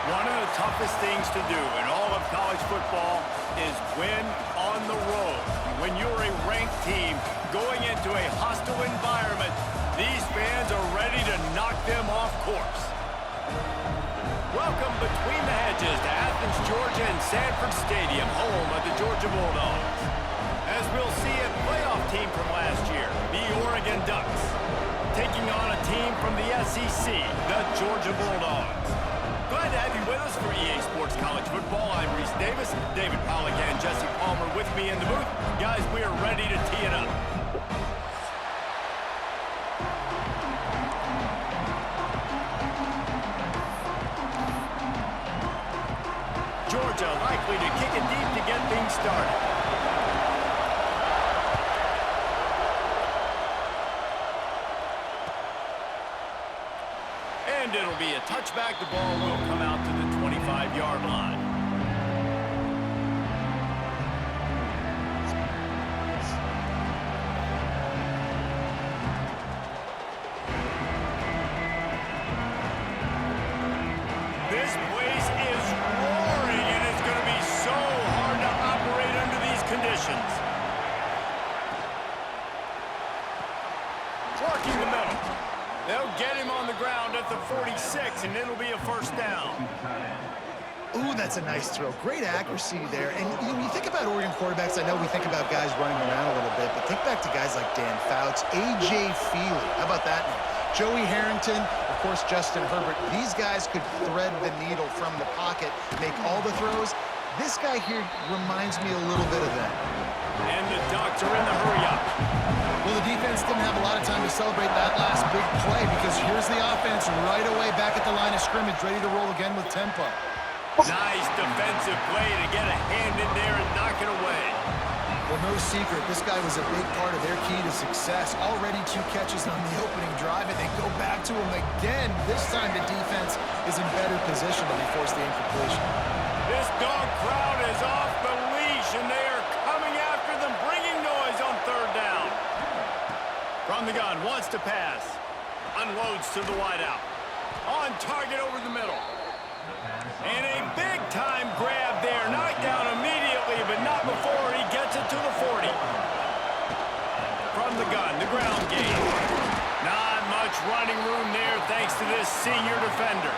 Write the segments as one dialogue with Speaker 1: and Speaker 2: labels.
Speaker 1: One of the toughest things to do in all of college football is win on the road. When you're a ranked team going into a hostile environment, these fans are ready to knock them off course. Welcome between the hedges to Athens, Georgia and Sanford Stadium, home of the Georgia Bulldogs. As we'll see a playoff team from last year, the Oregon Ducks, taking on a team from the SEC, the Georgia Bulldogs. Glad to have you with us for EA Sports College Football. I'm Reese Davis, David Pollack and Jesse Palmer with me in the booth. Guys, we are ready to tee it up. Georgia likely to kick it deep to get things started. And it'll be a touchback. The ball will come out to the 25-yard line. This place is roaring, and it's going to be so hard to operate under these conditions. Working the middle. They'll get him on the ground at the 46, and it'll be a first down.
Speaker 2: Ooh, that's a nice throw. Great accuracy there. And when you think about Oregon quarterbacks, I know we think about guys running around a little bit, but think back to guys like Dan Fouts, A.J. Feely. How about that name? Joey Harrington, of course, Justin Herbert. These guys could thread the needle from the pocket, make all the throws. This guy here reminds me a little bit of that.
Speaker 1: And the Ducks are in the hurry-up.
Speaker 2: Well, the defense didn't have a lot of time to celebrate that last big play because here's the offense right away back at the line of scrimmage, ready to roll again with tempo.
Speaker 1: Nice defensive play to get a hand in there and knock it away.
Speaker 2: Well, no secret, this guy was a big part of their key to success. Already 2 catches on the opening drive, and they go back to him again. This time the defense is in better position and they force the incompletion.
Speaker 1: This dog crowd is off the leash, and they are coming after them, bringing noise on third down. From the gun, wants to pass. Unloads to the wideout. On target over the middle. And a big-time grab there. Knocked down immediately, but not before he gets it to the 40. From the gun, the ground game. Not much running room there thanks to this senior defender.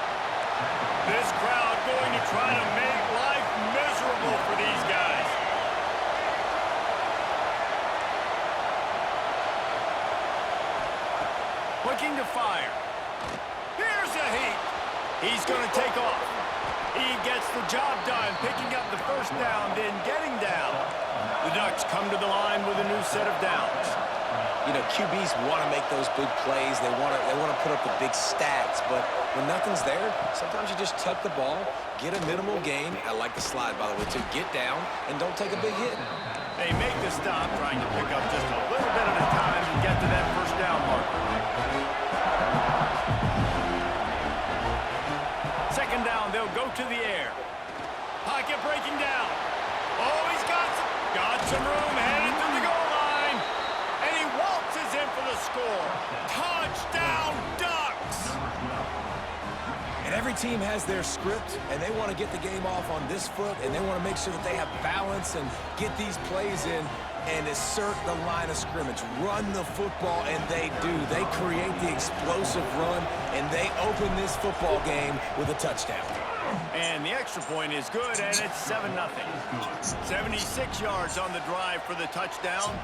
Speaker 1: This crowd going to try to make life miserable for these guys. Looking to fire. Here's a heat. He's going to take off. He gets the job done, picking up the first down, then getting down. The Ducks come to the line with a new set of downs.
Speaker 3: You know, QBs want to make those big plays. They want to put up the big stats. But when nothing's there, sometimes you just tuck the ball, get a minimal gain. I like the slide, by the way, to get down and don't take a big hit.
Speaker 1: They make the stop, trying to pick up just a little bit at a time and get to that first down marker. Second down, they'll go to the air. Pocket breaking down. Oh, he's got some room, headed to the goal line. And he waltzes in for the score. Touchdown, Ducks!
Speaker 3: And every team has their script, and they want to get the game off on this foot, and they want to make sure that they have balance and get these plays in. and assert the line of scrimmage. Run the football, and they do. They create the explosive run, and they open this football game with a touchdown.
Speaker 1: And the extra point is good, and it's 7-0. 76 yards on the drive for the touchdown,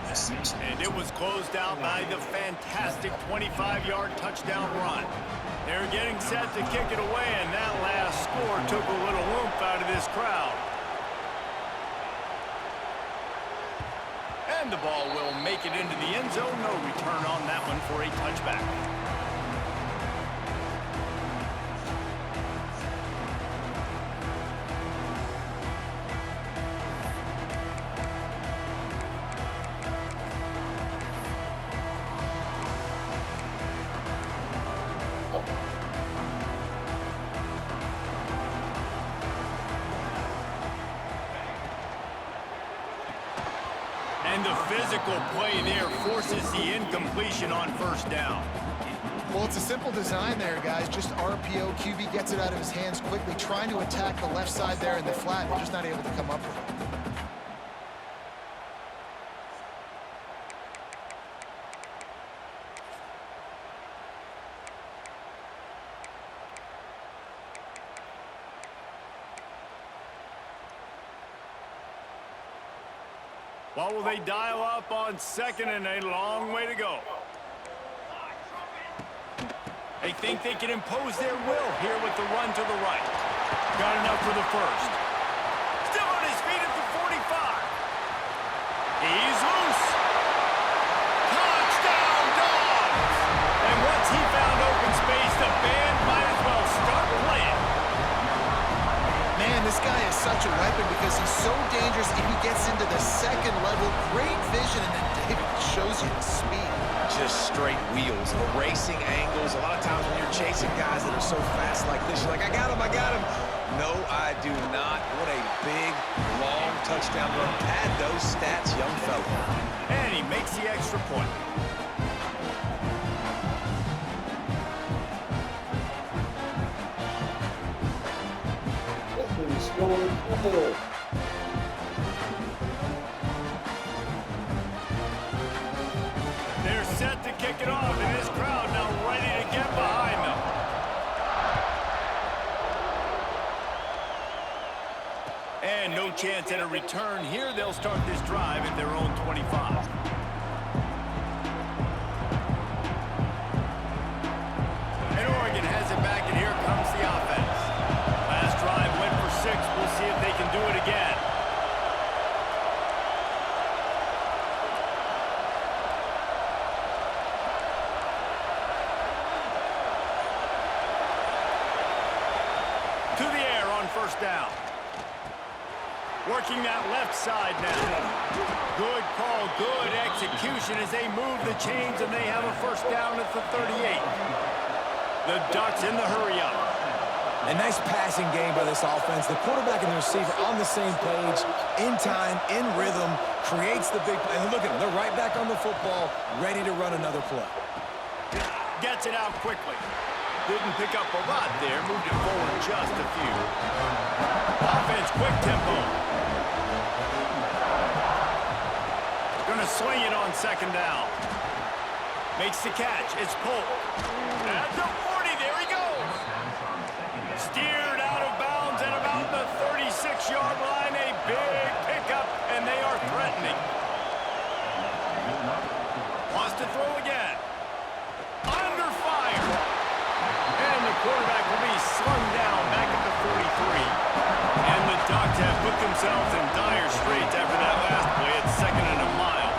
Speaker 1: and it was closed out by the fantastic 25-yard touchdown run. They're getting set to kick it away, and that last score took a little oomph out of this crowd. And the ball will make it into the end zone. No return on that one for a touchback. And the physical play there forces the incompletion on first down.
Speaker 2: Well, it's a simple design there, guys. Just RPO. QB gets it out of his hands quickly, trying to attack the left side there in the flat, but just not able to come up with it.
Speaker 1: What will they dial up on second, and a long way to go? They think they can impose their will here with the run to the right. Got enough for the first. Still on his feet at the 45. He's loose. Touchdown, Dogs! And once he found open space, the band might as well start playing.
Speaker 2: Man, this guy is such a weapon because he's so dangerous if he gets into the second level. Great vision, and then David shows you the speed.
Speaker 3: Just straight wheels, erasing angles. A lot of times when you're chasing guys that are so fast like this, you're like, I got him, I got him. No, I do not. What a big, long touchdown run. Pad those stats, young fella.
Speaker 1: And he makes the extra point. They're set to kick it off, and this crowd now ready to get behind them. And no chance at a return here. They'll start this drive at their own 25. And Oregon has it back, and here comes the offense. Last drive went for 6. We'll see if they can do it again. To the air on first down. Working that left side now. Good call, good execution as they move the chains, and they have a first down at the 38. The Ducks in the hurry-up.
Speaker 3: A nice passing game by this offense. The quarterback and the receiver on the same page, in time, in rhythm, creates the big play. And look at them, they're right back on the football, ready to run another play.
Speaker 1: Gets it out quickly. Didn't pick up a lot there, moved it forward just a few. Offense, quick tempo. Gonna swing it on second down. Makes the catch, it's Polk. At the 40, there he goes. Steered out of bounds at about the 36-yard line. A big pickup, and they are threatening. Wants to throw again. Under fire. And the quarterback will be slung down back at the 43. And the Ducks have put themselves in dire straits after that last play at 2nd and a mile.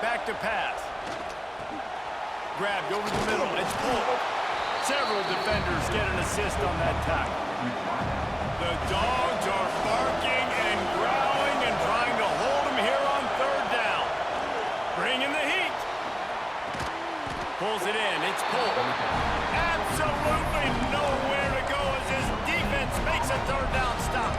Speaker 1: Back to pass. Grabbed over the middle. It's Polk. Several defenders get an assist on that tackle. The Dogs are barking and growling and trying to hold him here on third down. Bringing the heat. Pulls it in. It's Polk. Absolutely nowhere to go as his defense makes a third down stop.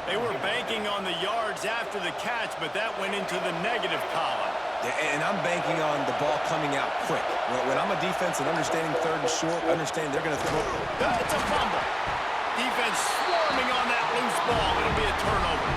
Speaker 1: They were banking on the yards after the catch, but that went into the negative column.
Speaker 3: And I'm banking on the ball coming out quick. When I'm a defense and understanding third and short, understanding they're going to throw.
Speaker 1: It's a fumble. Defense swarming on that loose ball. It'll be a turnover.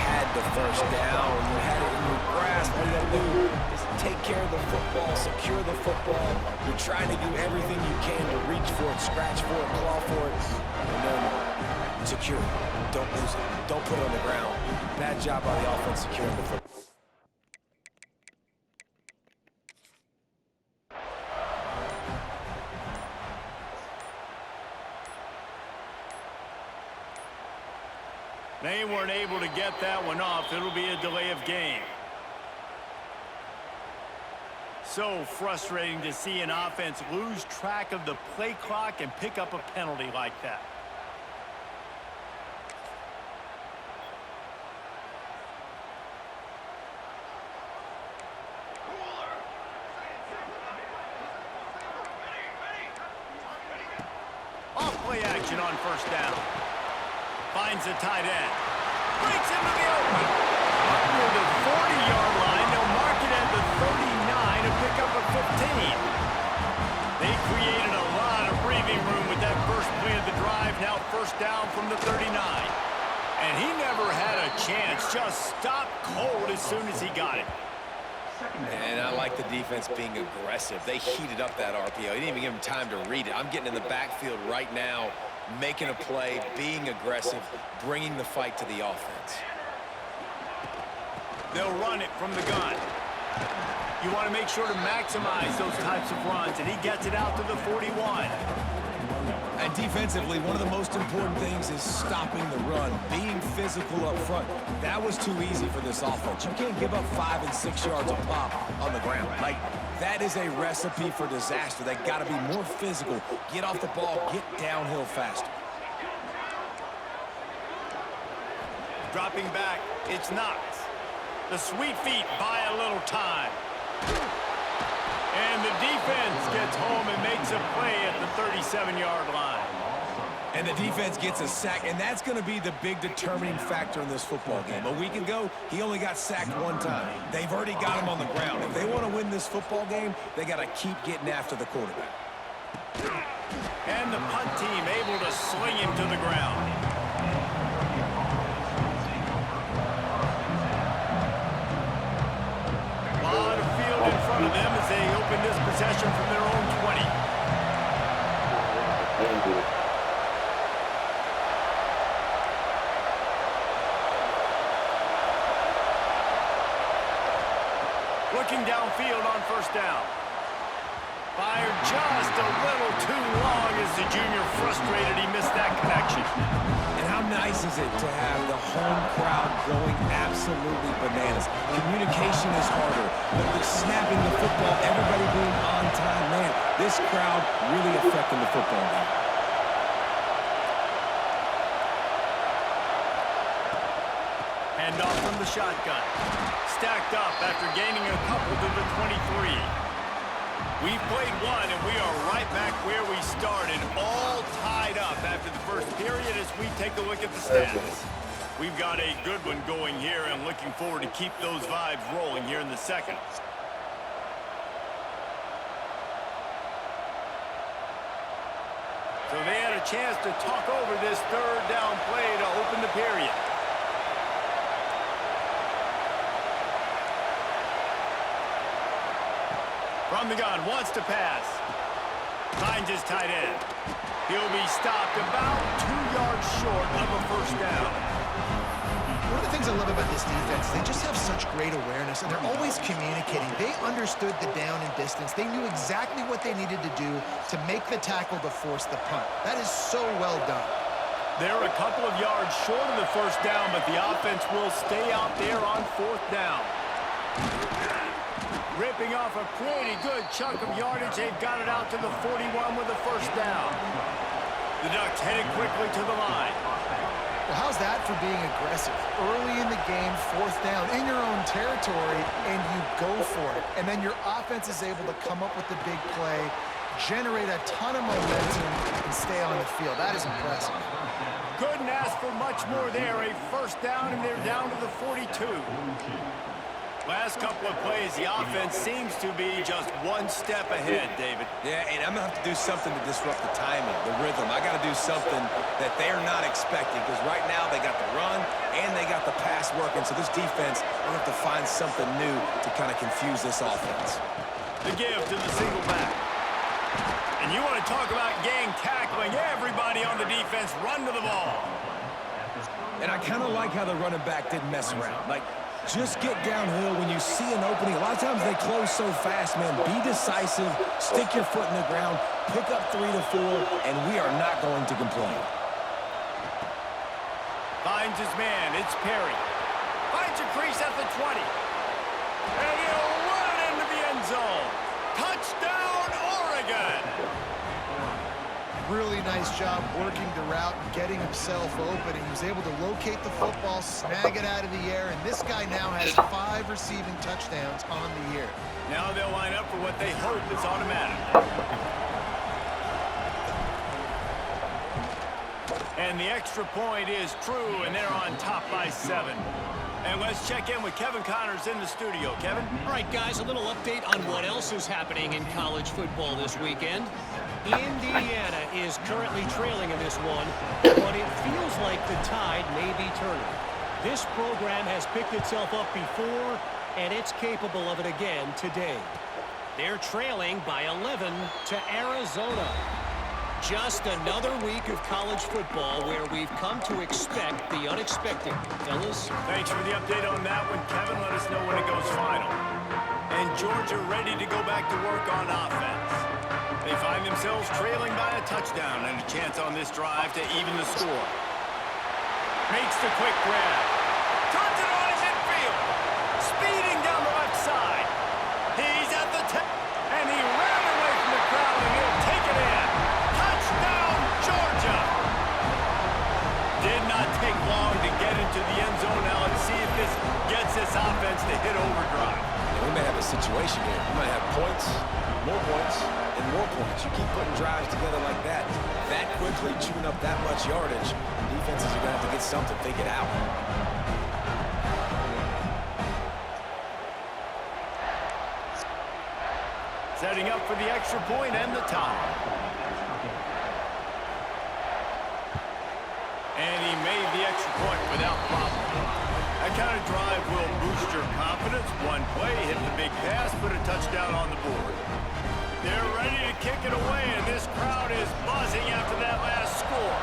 Speaker 3: Had the first down. You had it in your grasp. All you got to do is take care of the football, secure the football. You're trying to do everything you can to reach for it, scratch for it, claw for it, and then secure it. Don't lose it. Don't put it on the ground. Bad job by the offense securing the football.
Speaker 1: They weren't able to get that one off. It'll be a delay of game. So frustrating to see an offense lose track of the play clock and pick up a penalty like that. Off-play action on first down. Finds the tight end. Breaks into the open. Up near the 40-yard line. They'll mark it at the 39 and pick up a 15. They created a lot of breathing room with that first play of the drive. Now first down from the 39. And he never had a chance. Just stopped cold as soon as he got it.
Speaker 3: And I like the defense being aggressive. They heated up that RPO. They didn't even give him time to read it. I'm getting in the backfield right now, making a play, being aggressive, bringing the fight to the offense.
Speaker 1: They'll run it from the gun. You want to make sure to maximize those types of runs, and he gets it out to the 41.
Speaker 3: And defensively, one of the most important things is stopping the run, being physical up front. That was too easy for this offense. You can't give up 5 and 6 yards a pop on the ground. Like, that is a recipe for disaster. They got to be more physical, get off the ball, get downhill faster.
Speaker 1: Dropping back, it's Knox. The sweet feet buy a little time. And the defense gets home and makes a play at the 37-yard line.
Speaker 3: And the defense gets a sack, and that's going to be the big determining factor in this football game. A week ago, he only got sacked one time. They've already got him on the ground. If they want to win this football game, they got to keep getting after the quarterback.
Speaker 1: And the punt team able to sling him to the ground. A lot of field in front of them as they open this possession from their own 20. Looking downfield on first down. Fired just a little too long as the junior frustrated he missed that connection.
Speaker 3: And how nice is it to have the home crowd going absolutely bananas? Communication is harder. The snapping the football, everybody being on time. Man, this crowd really affecting the football game.
Speaker 1: Hand off from the shotgun. Stacked up after gaining a couple to the 23. We've played one, and we are right back where we started, all tied up after the first period as we take a look at the stats. We've got a good one going here and looking forward to keep those vibes rolling here in the second. So they had a chance to talk over this third down play to open the period. From the gun, wants to pass. Finds his tight end. He'll be stopped about 2 yards short of a first down.
Speaker 2: One of the things I love about this defense, they just have such great awareness, and they're always communicating. They understood the down and distance. They knew exactly what they needed to do to make the tackle to force the punt. That is so well done.
Speaker 1: They're a couple of yards short of the first down, but the offense will stay out there on fourth down. Ripping off a pretty good chunk of yardage. They've got it out to the 41 with a first down. The Ducks headed quickly to the line.
Speaker 2: Well, how's that for being aggressive? Early in the game, fourth down, in your own territory, and you go for it. And then your offense is able to come up with the big play, generate a ton of momentum, and stay on the field. That is impressive.
Speaker 1: Couldn't ask for much more there. A first down, and they're down to the 42. Last couple of plays, the offense seems to be just one step ahead, David.
Speaker 3: Yeah, and I'm going to have to do something to disrupt the timing, the rhythm. I got to do something that they're not expecting because right now they got the run and they got the pass working. So this defense, they have to find something new to kind of confuse this offense.
Speaker 1: The give to the single back. And you want to talk about gang tackling. Everybody on the defense run to the ball.
Speaker 3: And I kind of like how the running back didn't mess around. Like, just get downhill when you see an opening. A lot of times they close so fast, man. Be decisive, stick your foot in the ground, pick up 3 to 4, and we are not going to complain.
Speaker 1: Finds his man. It's Perry. Finds a crease at the 20. And he'll run it into the end zone. Touchdown, Oregon!
Speaker 2: Really nice job working the route and getting himself open. He was able to locate the football, snag it out of the air, and this guy now has 5 receiving touchdowns on the year.
Speaker 1: Now they'll line up for what they hope is automatic. And the extra point is true, and they're on top by 7. And let's check in with Kevin Connors in the studio. Kevin?
Speaker 4: All right, guys, a little update on what else is happening in college football this weekend. Indiana is currently trailing in this one, but it feels like the tide may be turning. This program has picked itself up before, and it's capable of it again today. They're trailing by 11 to Arizona. Just another week of college football where we've come to expect the unexpected. Fellas?
Speaker 1: Thanks for the update on that one, Kevin. Let us know when it goes final. And Georgia ready to go back to work on offense. They find themselves trailing by a touchdown and a chance on this drive to even the score. Makes the quick grab. Turns it on his infield. Speeding down the left side. He's at the 10. And he ran away from the crowd and he'll take it in. Touchdown, Georgia. Did not take long to get into the end zone. Now let's see if this gets this offense to hit overdrive.
Speaker 3: We may have a situation here. We might have points, more points, and more points. You keep putting drives together like that quickly, chewing up that much yardage, defenses are going to have to get something figured out.
Speaker 1: Setting up for the extra point and the tie. And he made the extra point without problem. That kind of drive will boost your confidence. One play, hit the big pass, put a touchdown on the board. They're ready to kick it away, and this crowd is buzzing after that last score.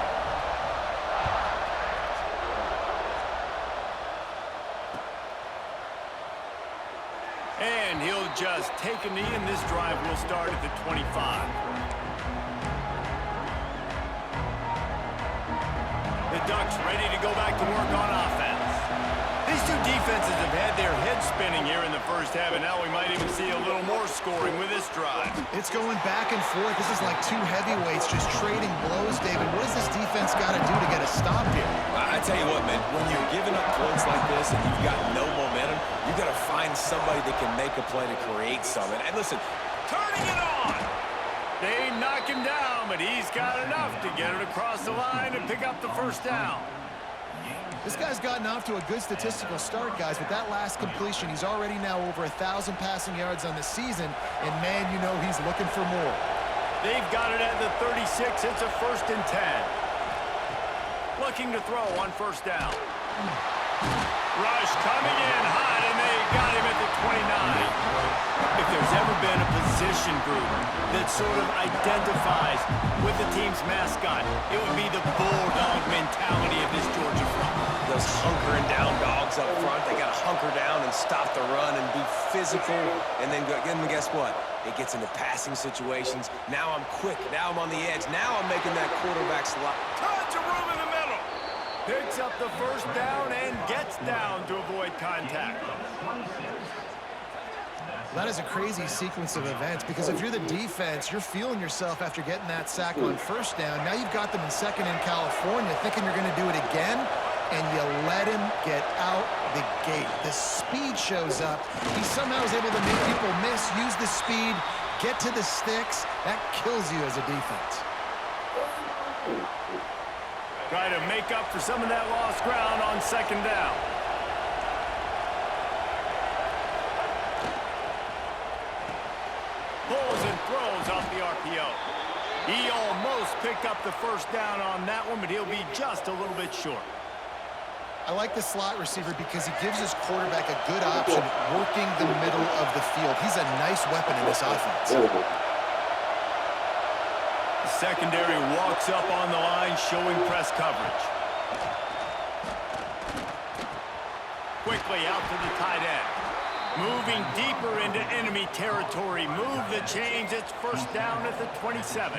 Speaker 1: And he'll just take a knee, and this drive will start at the 25. The Ducks ready to go back to work on offense. These two defenses have had their heads spinning here in the first half, and now we might even see a little more scoring with this drive.
Speaker 2: It's going back and forth. This is like two heavyweights just trading blows, David. What does this defense got to do to get a stop here?
Speaker 3: I tell you what, man, when you're giving up points like this and you've got no momentum, you got to find somebody that can make a play to create something. And listen,
Speaker 1: Turning it on. They knock him down, but he's got enough to get it across the line and pick up the first down.
Speaker 2: This guy's gotten off to a good statistical start, guys. With that last completion, he's already now over 1,000 passing yards on the season. And, man, you know he's looking for more.
Speaker 1: They've got it at the 36. It's a 1st and 10. Looking to throw on first down. Rush coming in hot, and they got him at the 29. If there's ever been a position group that sort of identifies with the team's mascot, it would be the bulldog mentality of this Georgia front.
Speaker 3: those hunkering down dogs up front, they got to hunker down and stop the run and be physical. And then guess what? It gets into passing situations. Now I'm quick. Now I'm on the edge. Now I'm making that quarterback slot.
Speaker 1: Tons of room in the middle. Picks up the first down and gets down to avoid contact.
Speaker 2: That is a crazy sequence of events because if you're the defense, you're feeling yourself after getting that sack on first down. Now you've got them in second in California thinking you're going to do it again, and you let him get out the gate. The speed shows up. He somehow is able to make people miss, use the speed, get to the sticks. That kills you as a defense.
Speaker 1: Try to make up for some of that lost ground on second down. pick up the first down on that one, but he'll be just a little bit short.
Speaker 2: I like the slot receiver because he gives his quarterback a good option working the middle of the field. He's a nice weapon in this offense.
Speaker 1: The secondary walks up on the line, showing press coverage. Quickly out to the tight end. Moving deeper into enemy territory. Move the chains. It's first down at the 27.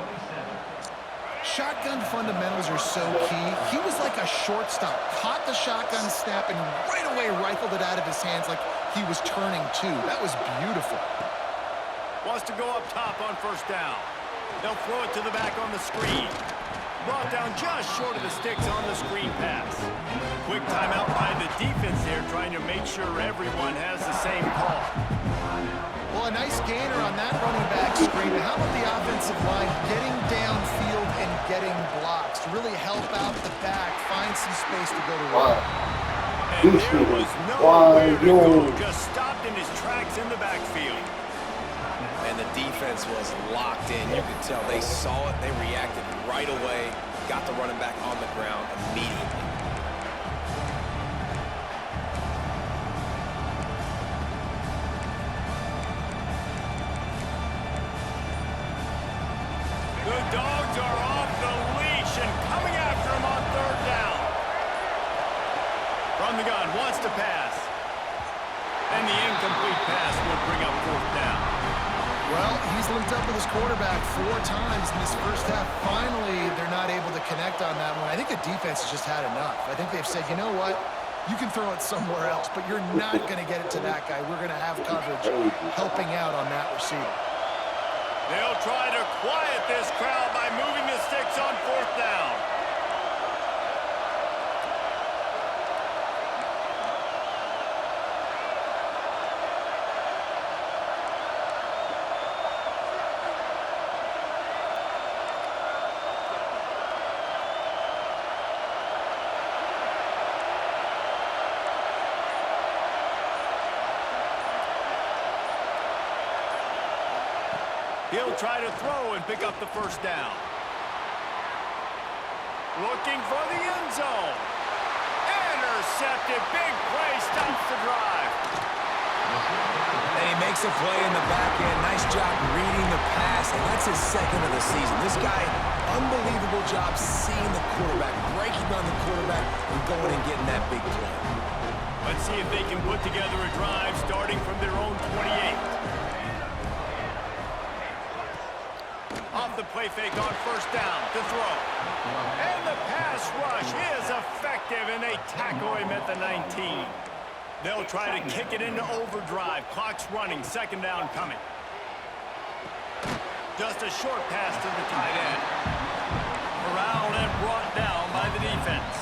Speaker 2: Shotgun fundamentals are so key. He was like a shortstop. Caught the shotgun snap and right away rifled it out of his hands like he was turning too. That was beautiful.
Speaker 1: Wants to go up top on first down. They'll throw it to the back on the screen. Brought down just short of the sticks on the screen pass. Quick timeout by the defense there, trying to make sure everyone has the same call.
Speaker 2: Well, a nice gainer on that running back screen. How about the offensive line getting downfield and getting blocks to really help out the back, find some space to go to work.
Speaker 1: And there was nowhere to go, just stopped in his tracks in the backfield.
Speaker 3: And the defense was locked in. You could tell they saw it. They reacted right away. Got the running back on the ground immediately.
Speaker 1: The Dogs are off the leash and coming after him on third down. From the gun, wants to pass. And the incomplete pass will bring up fourth down.
Speaker 2: Well, he's linked up with his quarterback 4 times in this first half. Finally, they're not able to connect on that one. I think the defense has just had enough. I think they've said, you know what? You can throw it somewhere else, but you're not going to get it to that guy. We're going to have coverage helping out on that receiver.
Speaker 1: They'll try to quiet this crowd by moving the sticks on fourth down. He'll try to throw and pick up the first down. Looking for the end zone. Intercepted. Big play. Stops the drive.
Speaker 3: And he makes a play in the back end. Nice job reading the pass, and that's his second of the season. This guy, unbelievable job seeing the quarterback, breaking on the quarterback, and going and getting that big play.
Speaker 1: Let's see if they can put together a drive starting from their own 28. Off the play fake on first down to throw. And the pass rush is effective, and they tackle him at the 19. They'll try to kick it into overdrive. Clock's running. Second down coming. Just a short pass to the tight end. Corralled and brought down by the defense.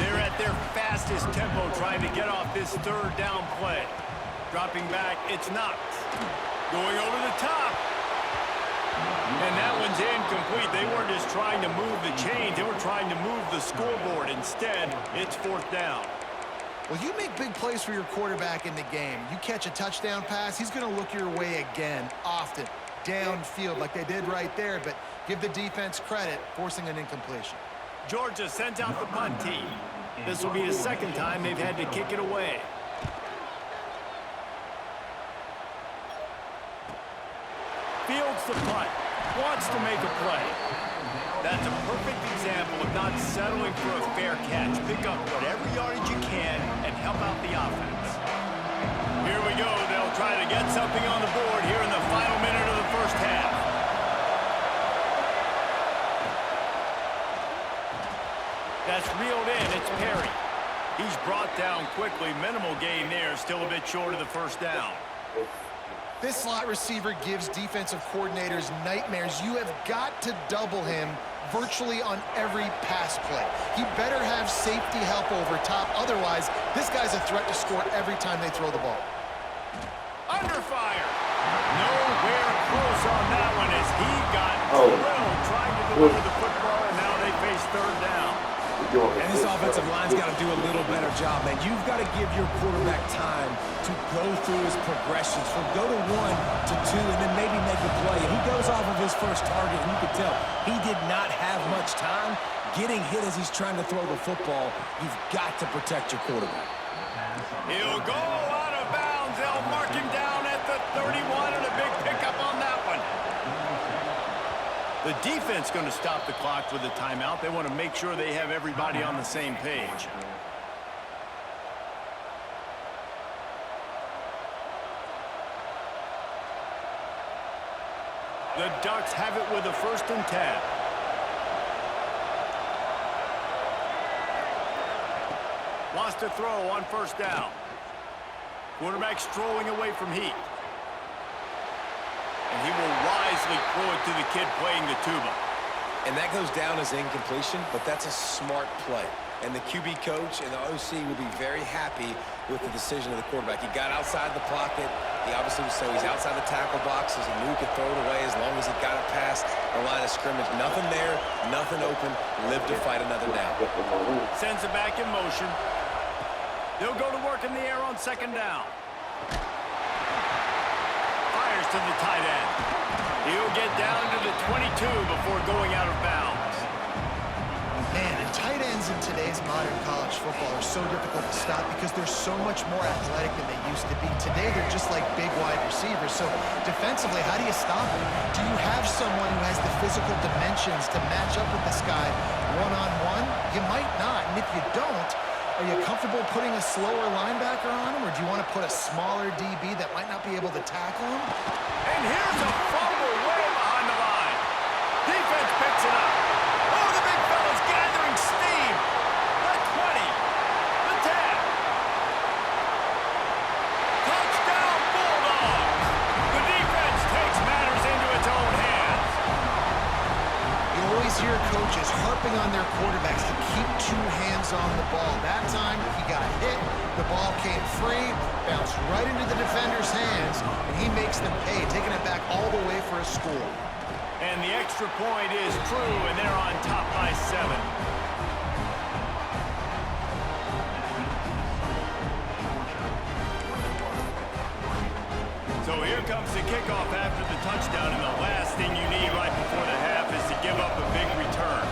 Speaker 1: They're at their fastest tempo trying to get off this third down play. Dropping back, it's Knox. Going over the top. And that one's incomplete. They weren't just trying to move the chains. They were trying to move the scoreboard. Instead, it's fourth down.
Speaker 2: Well, you make big plays for your quarterback in the game. You catch a touchdown pass, he's going to look your way again, often, downfield like they did right there. But give the defense credit, forcing an incompletion.
Speaker 1: Georgia sends out the punt team. This will be the second time they've had to kick it away. Fields the punt. Wants to make a play. That's a perfect example of not settling for a fair catch. Pick up whatever yardage you can and help out the offense. Here we go. They'll try to get something on the board here in the final minute of the first half. That's reeled in. It's Perry. He's brought down quickly. Minimal gain there. Still a bit short of the first down.
Speaker 2: This slot receiver gives defensive coordinators nightmares. You have got to double him virtually on every pass play. He better have safety help over top. Otherwise, this guy's a threat to score every time they throw the ball.
Speaker 1: Under fire. Nowhere close on that one as he got drilled trying to deliver the football, and now they face third down.
Speaker 3: And this offensive line's got to do a little better job, man. You've got to give your quarterback time to go through his progressions from go to 1 to 2 and then maybe make a play. And he goes off of his first target, and you can tell he did not have much time getting hit as he's trying to throw the football. You've got to protect your quarterback.
Speaker 1: He'll go out of bounds. They'll mark him down at the 31, and a big pickup on that one. The defense going to stop the clock with a timeout. They want to make sure they have everybody on the same page. The Ducks have it with a 1st and 10. Wants to throw on 1st down. Quarterback strolling away from heat. And he will wisely throw it to the kid playing the tuba.
Speaker 3: And that goes down as incompletion, but that's a smart play. And the QB coach and the OC will be very happy with the decision of the quarterback. He got outside the pocket. He obviously was so he's outside the tackle boxes. He knew he could throw it away as long as he got it past the line of scrimmage. Nothing there, nothing open. Live to fight another down.
Speaker 1: Sends it back in motion. They'll go to work in the air on 2nd down. Fires to the tight end. He'll get down to the 22 before going out of bounds.
Speaker 2: Man, and tight ends in today's modern college football are so difficult to stop because they're so much more athletic than they used to be. Today, they're just like big wide receivers. So defensively, how do you stop them? Do you have someone who has the physical dimensions to match up with this guy one-on-one? You might not, and if you don't, are you comfortable putting a slower linebacker on him, or do you want to put a smaller DB that might not be able to tackle him?
Speaker 1: And here's a fumble way behind the line. Defense picks it up. Oh, the big fella's gathering steam. The 20. The 10. Touchdown, Bulldogs. The defense takes matters into its own hands.
Speaker 2: You always hear coaches harping on their quarterbacks to keep 2 hands on the ball. That time, he got hit. The ball came free, bounced right into the defender's hands, and he makes them pay, taking it back all the way for a score.
Speaker 1: And the extra point is true, and they're on top by 7. So here comes the kickoff after the touchdown, and the last thing you need right before the half is to give up a big return.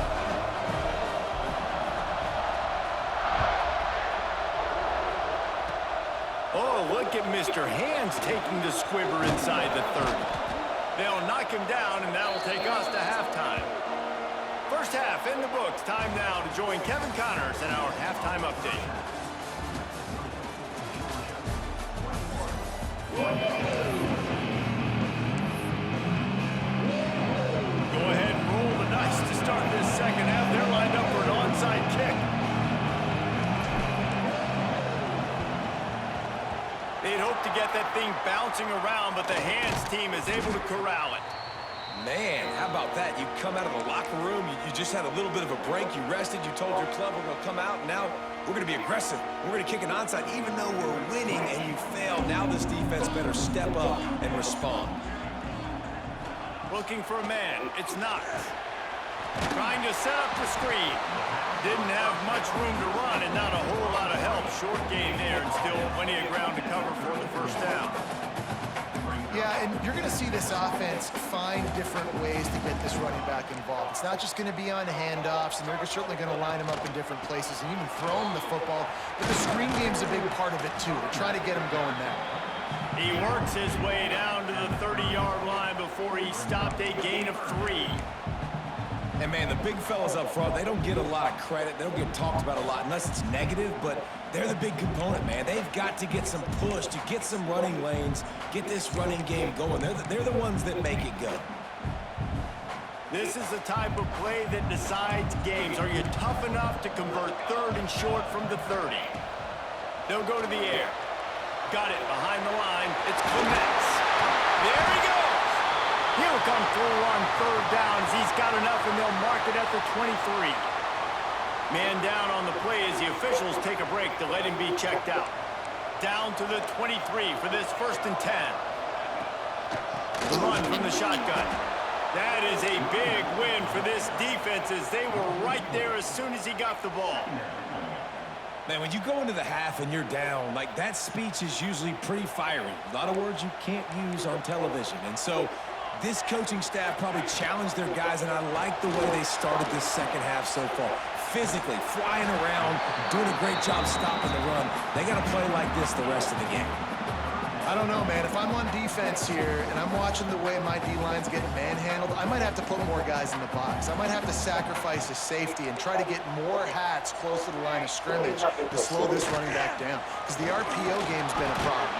Speaker 1: Oh, look at Mr. Hands taking the squibber inside the 30. They'll knock him down, and that'll take us to halftime. First half in the books. Time now to join Kevin Connors in our halftime update. Go ahead and roll the dice to start this 2nd half. They're lined up for an onside kick. They'd hope to get that thing bouncing around, but the Hands team is able to corral it.
Speaker 3: Man, how about that? You come out of the locker room, you just had a little bit of a break, you rested, you told your club we're going to come out, and now we're going to be aggressive. We're going to kick an onside even though we're winning, and you failed. Now this defense better step up and respond.
Speaker 1: Looking for a man. It's Knox. Trying to set up the screen. Didn't have much room to run and not a whole lot of help. Short game there and still plenty of ground to cover for the 1st down.
Speaker 2: Yeah, and you're going to see this offense find different ways to get this running back involved. It's not just going to be on handoffs, and they're certainly going to line him up in different places and even throw him the football. But the screen game's a big part of it, too. They're trying to get him going now.
Speaker 1: He works his way down to the 30-yard line before he stopped a gain of 3.
Speaker 3: And, man, the big fellas up front, they don't get a lot of credit. They don't get talked about a lot unless it's negative, but they're the big component, man. They've got to get some push, to get some running lanes, get this running game going. They're the ones that make it go.
Speaker 1: This is the type of play that decides games. Are you tough enough to convert 3rd and short from the 30? They'll go to the air. Got it behind the line. It's Clements. There he goes. He'll come through on 3rd down as he's got enough, and they'll mark it at the 23. Man down on the play as the officials take a break to let him be checked out. Down to the 23 for this 1st and 10. The run from the shotgun. That is a big win for this defense as they were right there as soon as he got the ball.
Speaker 3: Man, when you go into the half and you're down, like that speech is usually pretty fiery. A lot of words you can't use on television. And so this coaching staff probably challenged their guys, and I like the way they started this second half so far. Physically, flying around, doing a great job stopping the run. They got to play like this the rest of the game.
Speaker 2: I don't know, man. If I'm on defense here and I'm watching the way my D-line's getting manhandled, I might have to put more guys in the box. I might have to sacrifice a safety and try to get more hats close to the line of scrimmage to slow this running back down. Because the RPO game's been a problem.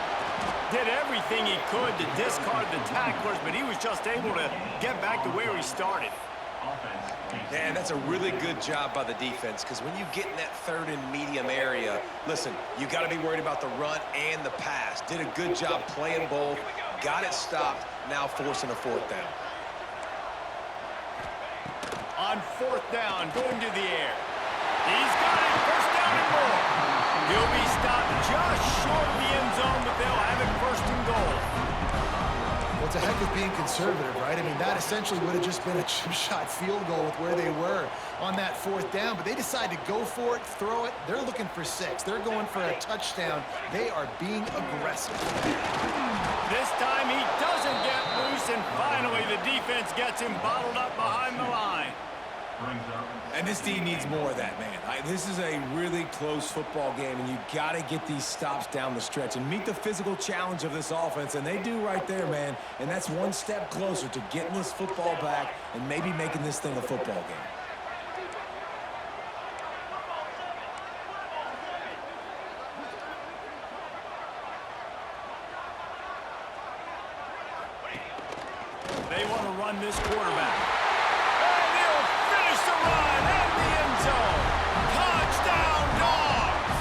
Speaker 1: Did everything he could to discard the tacklers, but he was just able to get back to where he started.
Speaker 3: Man, that's a really good job by the defense, because when you get in that third and medium area, listen, you got to be worried about the run and the pass. Did a good job playing both, got it stopped, now forcing a fourth down.
Speaker 1: On fourth down, going to the air. He's got it, first down and more. He'll be stopped just short of the end zone, but they'll have it first and goal.
Speaker 2: Well, it's a heck of being conservative, right? I mean, that essentially would have just been a chip shot field goal with where they were on that fourth down, but they decided to go for it, throw it. They're looking for 6. They're going for a touchdown. They are being aggressive.
Speaker 1: This time he doesn't get loose, and finally the defense gets him bottled up behind the line.
Speaker 3: And this team needs more of that, man. This is a really close football game, and you got to get these stops down the stretch and meet the physical challenge of this offense, and they do right there, man. And that's one step closer to getting this football back and maybe making this thing a football game.
Speaker 1: They want to run this quarterback. And he'll finish the run in the end zone. Touchdown, Dogs!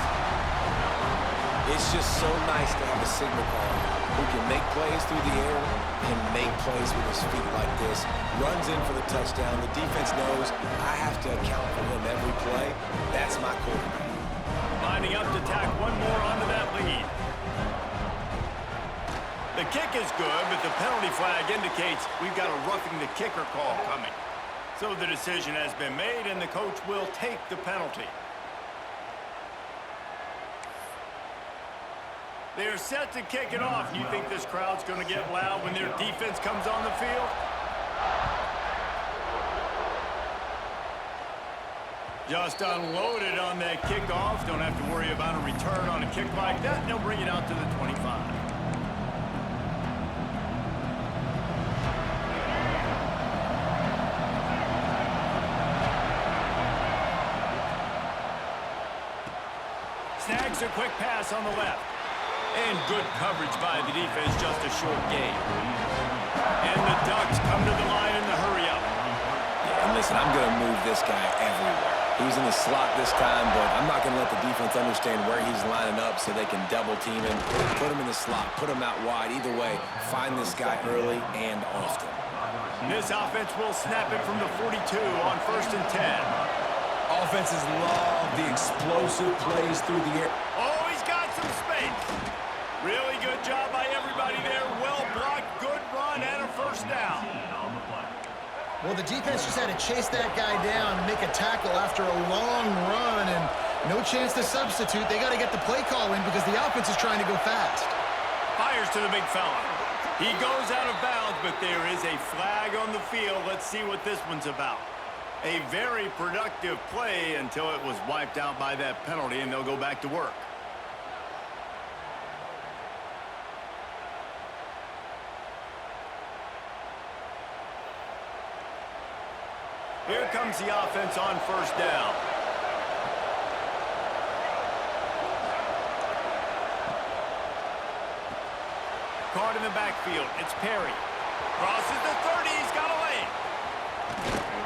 Speaker 3: It's just so nice to have a signal caller who can make plays through the air and make plays with his feet like this. Runs in for the touchdown. The defense knows I have to account for him every play. That's my quarterback.
Speaker 1: Lining up to tack one more onto that lead. The kick is good, but the penalty flag indicates we've got a roughing the kicker call coming. So the decision has been made, and the coach will take the penalty. They're set to kick it off. You think this crowd's going to get loud when their defense comes on the field? Just unloaded on that kickoff. Don't have to worry about a return on a kick like that. They'll bring it out to the 25. Snags a quick pass on the left. And good coverage by the defense, just a short gain. And the Ducks come to the line in the hurry-up.
Speaker 3: And listen, I'm going to move this guy everywhere. He was in the slot this time, but I'm not going to let the defense understand where he's lining up so they can double-team him, put him in the slot, put him out wide. Either way, find this guy early and often.
Speaker 1: This offense will snap it from the 42 on 1st and 10.
Speaker 3: Offenses love the explosive plays through the air.
Speaker 1: Oh, he's got some space. Really good job by everybody there. Well blocked, good run, and a first down.
Speaker 2: Well, the defense just had to chase that guy down and make a tackle after a long run, and no chance to substitute. They got to get the play call in because the offense is trying to go fast.
Speaker 1: Fires to the big fella. He goes out of bounds, but there is a flag on the field. Let's see what this one's about. A very productive play until it was wiped out by that penalty, and they'll go back to work. Here comes the offense on 1st down. Caught in the backfield. It's Perry. Crosses the 30. He's got a lane.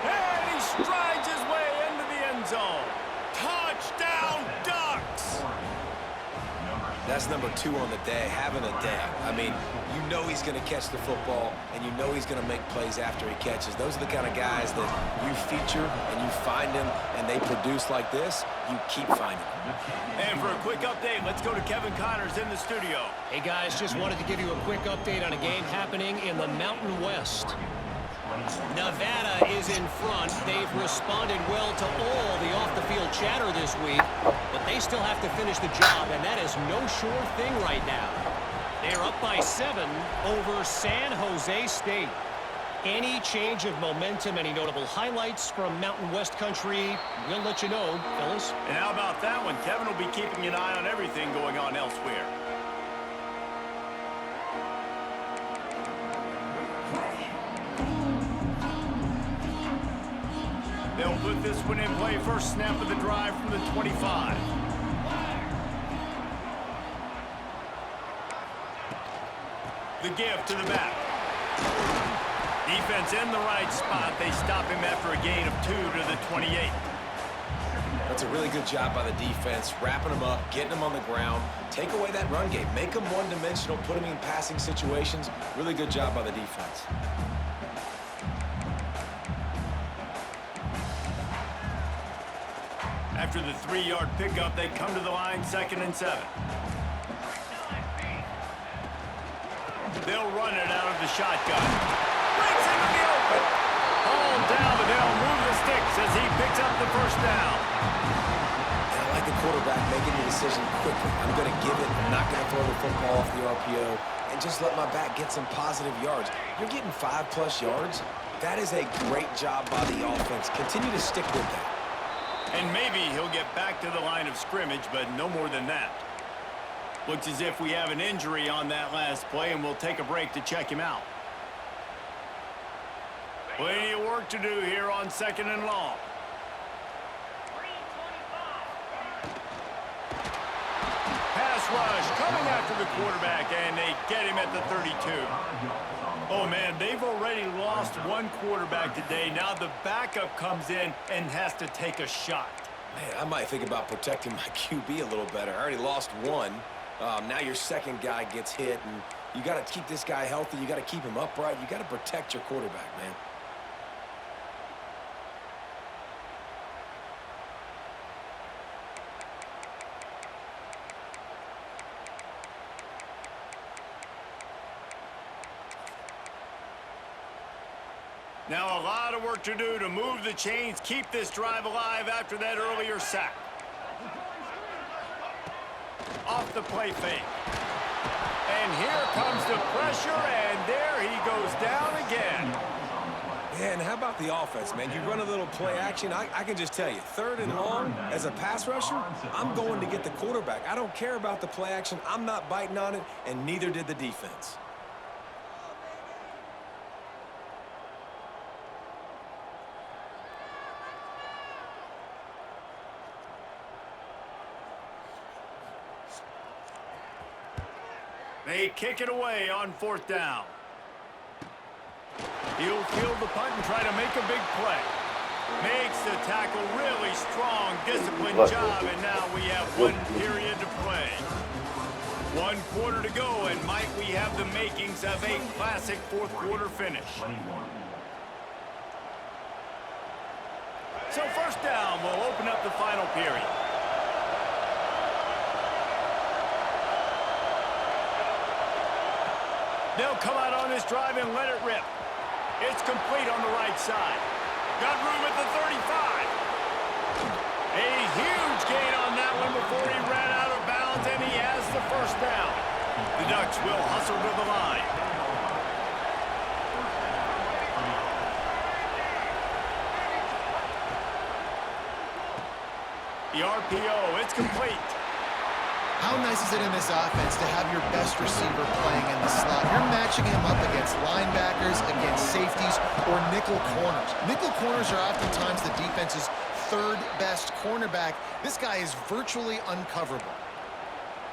Speaker 1: And he strides his way into the end zone. Touchdown, Ducks!
Speaker 3: That's number 2 on the day, having a day. I mean, you know he's going to catch the football, and you know he's going to make plays after he catches. Those are the kind of guys that you feature, and you find them, and they produce like this, you keep finding them.
Speaker 1: And for a quick update, let's go to Kevin Connors in the studio.
Speaker 4: Hey, guys, just wanted to give you a quick update on a game happening in the Mountain West. Nevada is in front. They've responded well to all the off-the-field chatter this week, but they still have to finish the job, and that is no sure thing right now. They're up by 7 over San Jose State. Any change of momentum, any notable highlights from Mountain West Country, we'll let you know, fellas.
Speaker 1: And how about that one? Kevin will be keeping an eye on everything going on elsewhere. They'll put this one in play. First snap of the drive from the 25. The give to the back. Defense in the right spot. They stop him after a gain of 2 to the 28.
Speaker 3: That's a really good job by the defense, wrapping them up, getting them on the ground. Take away that run game. Make them one-dimensional, put them in passing situations. Really good job by the defense.
Speaker 1: After the 3-yard pickup, they come to the line, 2nd and 7. They'll run it out of the shotgun. Breaks into the open. Hauled down, but they'll move the sticks as he picks up the first down.
Speaker 3: And I like the quarterback making the decision quickly. I'm going to give it. I'm not going to throw the football off the RPO and just let my back get some positive yards. You're getting 5+ yards. That is a great job by the offense. Continue to stick with that.
Speaker 1: And maybe he'll get back to the line of scrimmage, but no more than that. Looks as if we have an injury on that last play, and we'll take a break to check him out. Plenty of work to do here on 2nd and long. Pass rush coming after the quarterback, and they get him at the 32. Oh, man, they've already lost one quarterback today. Now the backup comes in and has to take a shot.
Speaker 3: Man, I might think about protecting my QB a little better. I already lost one. Now your second guy gets hit, and you got to keep this guy healthy. You got to keep him upright. You got to protect your quarterback, man.
Speaker 1: Now a lot of work to do to move the chains, keep this drive alive after that earlier sack. Off the play fake. And here comes the pressure, and there he goes down again.
Speaker 3: Yeah, and how about the offense, man? You run a little play action. I can just tell you, 3rd and long, as a pass rusher, I'm going to get the quarterback. I don't care about the play action. I'm not biting on it, and neither did the defense.
Speaker 1: They kick it away on 4th down. He'll field the punt and try to make a big play. Makes the tackle, really strong, disciplined job, and now we have 1 period to play. 1 quarter to go, and might we have the makings of a classic 4th quarter finish. So 1st down will open up the final period. They'll come out on this drive and let it rip. It's complete on the right side. Got room at the 35. A huge gain on that one before he ran out of bounds, and he has the 1st down. The Ducks will hustle to the line. The RPO, it's complete.
Speaker 2: How nice is it in this offense to have your best receiver playing in the slot? You're matching him up against linebackers, against safeties, or nickel corners. Nickel corners are oftentimes the defense's 3rd best cornerback. This guy is virtually uncoverable.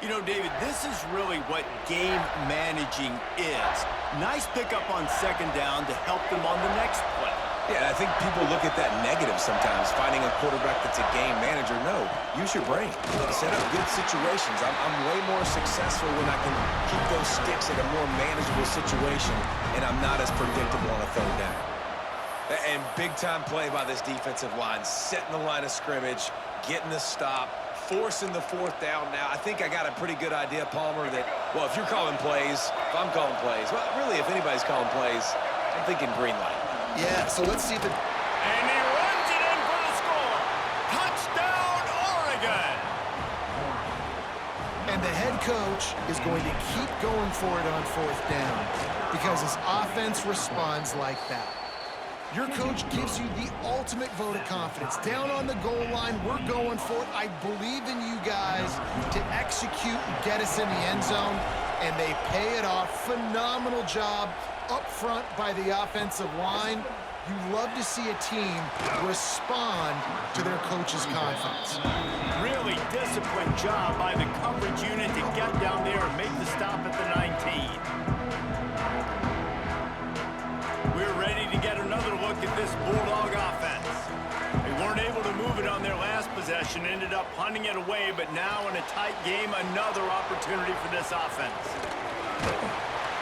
Speaker 1: You know, David, this is really what game managing is. Nice pickup on 2nd down to help them on the next play.
Speaker 3: Yeah, I think people look at that negative sometimes, finding a quarterback that's a game manager. No, use your brain. Set up good situations. I'm way more successful when I can keep those sticks in a more manageable situation, and I'm not as predictable on a 3rd down. And big-time play by this defensive line, setting the line of scrimmage, getting the stop, forcing the 4th down now. I think I got a pretty good idea, Palmer, that, well, if you're calling plays, if I'm calling plays, well, really, if anybody's calling plays, I'm thinking green light.
Speaker 2: Yeah, so let's see the...
Speaker 1: And he runs it in for the score. Touchdown, Oregon.
Speaker 2: And the head coach is going to keep going for it on fourth down because his offense responds like that. Your coach gives you the ultimate vote of confidence. Down on the goal line, we're going for it. I believe in you guys to execute and get us in the end zone, and they pay it off. Phenomenal job up front by the offensive line. You love to see a team respond to their coach's confidence.
Speaker 1: Really disciplined job by the coverage unit to get down there and make the stop at the 19. We're ready to get another look at this Bulldog offense. They weren't able to move it on their last possession, ended up punting it away, but now in a tight game, another opportunity for this offense.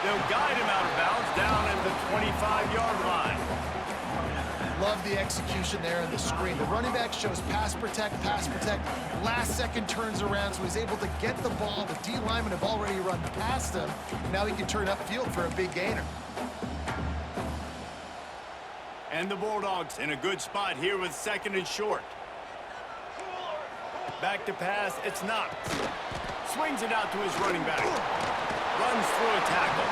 Speaker 1: They'll guide him out of bounds down at the 25-yard line.
Speaker 2: Love the execution there on the screen. The running back shows pass protect, last second turns around, so he's able to get the ball. The D linemen have already run past him. Now he can turn upfield for a big gainer.
Speaker 1: And the Bulldogs in a good spot here with second and short. Back to pass, it's Knox. Swings it out to his running back. Runs through a tackle.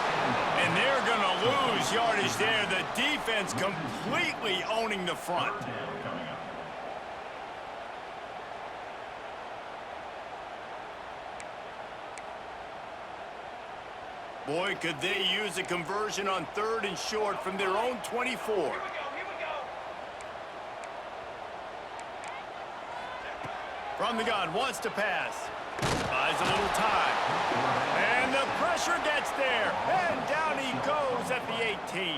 Speaker 1: And they're going to lose yardage there. The defense completely owning the front. Boy, could they use a conversion on third and short from their own 24. From the gun, wants to pass. Buys a little time. And the pressure gets there. And down he goes at the 18.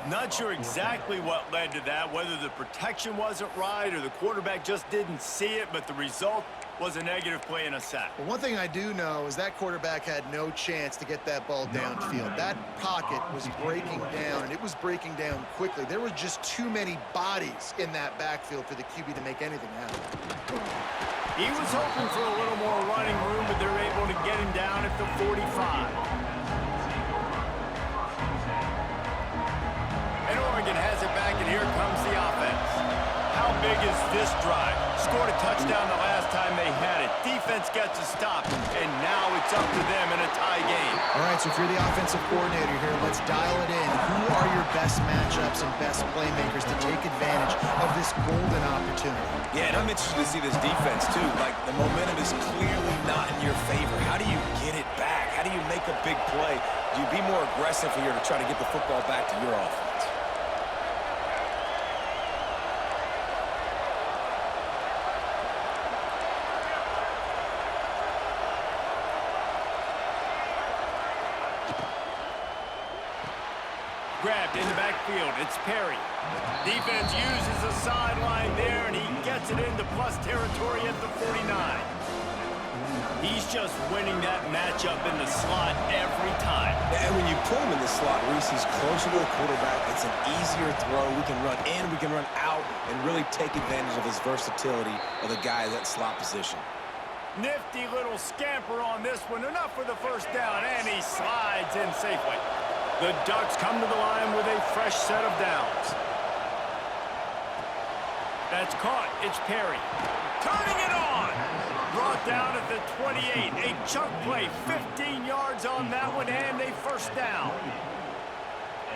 Speaker 1: Not sure exactly what led to that, whether the protection wasn't right or the quarterback just didn't see it, but the result was a negative play and a sack.
Speaker 2: But one thing I do know is that quarterback had no chance to get that ball downfield. That pocket was breaking down, and it was breaking down quickly. There were just too many bodies in that backfield for the QB to make anything happen.
Speaker 1: He was hoping for a little more running room, but they're able to get him down at the 45. And Oregon has it back, and here comes the offense. How big is this drive? Scored a touchdown the last time they had it. Defense gets a stop, and now it's up to them in a tie game.
Speaker 2: All right, so if you're the offensive coordinator here, let's dial it in. Who are your best matchups and best playmakers to take advantage of this golden opportunity?
Speaker 3: Yeah, and I'm interested to see this defense, too. Like, the momentum is clearly not in your favor. How do you get it back? How do you make a big play? Do you be more aggressive here to try to get the football back to your offense?
Speaker 1: Grabbed in the backfield, it's Perry. Defense uses the sideline there, and he gets it into plus territory at the 49. He's just winning that matchup in the slot every time.
Speaker 3: And when you put him in the slot, Reese, he's closer to the quarterback. It's an easier throw. We can run in, we can run out, and really take advantage of his versatility of the guy in that slot position.
Speaker 1: Nifty little scamper on this one. Enough for the first down, and he slides in safely. The Ducks come to the line with a fresh set of downs. That's caught. It's Perry. Turning it on. Brought down at the 28. A chunk play. 15 yards on that one, and a first down.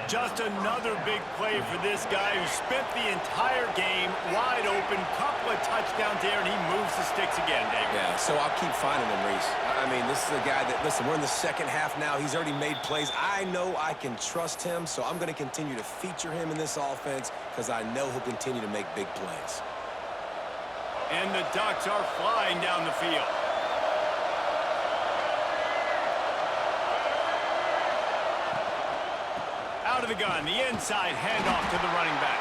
Speaker 1: Just another big play for this guy who spent the entire game wide open. Couple of touchdowns there, and he moves the sticks again, David.
Speaker 3: Yeah, so I'll keep finding him, Reese. I mean, this is a guy that, listen, we're in the second half now. He's already made plays. I know I can trust him, so I'm going to continue to feature him in this offense because I know he'll continue to make big plays.
Speaker 1: And the Ducks are flying down the field. Out of the gun, the inside handoff to the running back.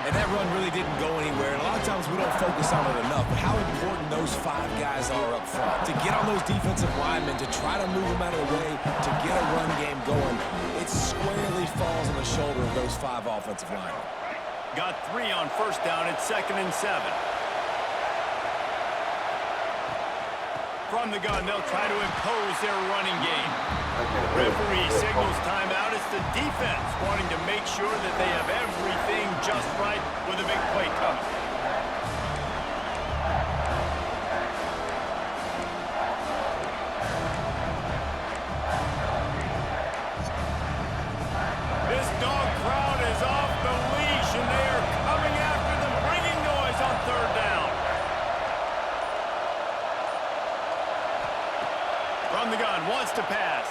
Speaker 3: And that run really didn't go anywhere. And a lot of times we don't focus on it enough. But how important those five guys are up front. To get on those defensive linemen, to try to move them out of the way, to get a run game going, it squarely falls on the shoulder of those five offensive linemen.
Speaker 1: Got 3 on first down at 2nd and 7. From the gun, they'll try to impose their running game. Referee signals timeout. It's the defense wanting to make sure that they have everything just right with a big play coming. This dog crowd is off the leash, and they are coming after them, bringing noise on third down. From the gun, wants to pass.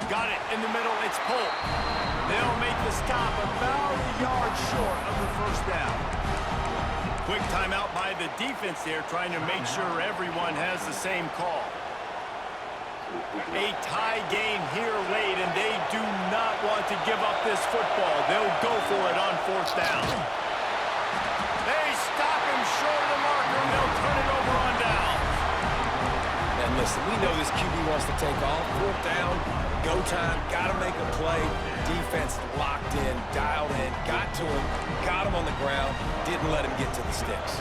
Speaker 1: Got it in the middle, it's Polk. They'll make the stop about a yard short of the first down. Quick timeout by the defense there, trying to make sure everyone has the same call. A tie game here late, and they do not want to give up this football. They'll go for it on fourth down. They stop him short of the marker, and they'll turn it over on down.
Speaker 3: And listen, we know this QB wants to take off. Fourth down, go time, got to make a play. Defense locked in, dialed in, got to him, got him on the ground, didn't let him get to the sticks.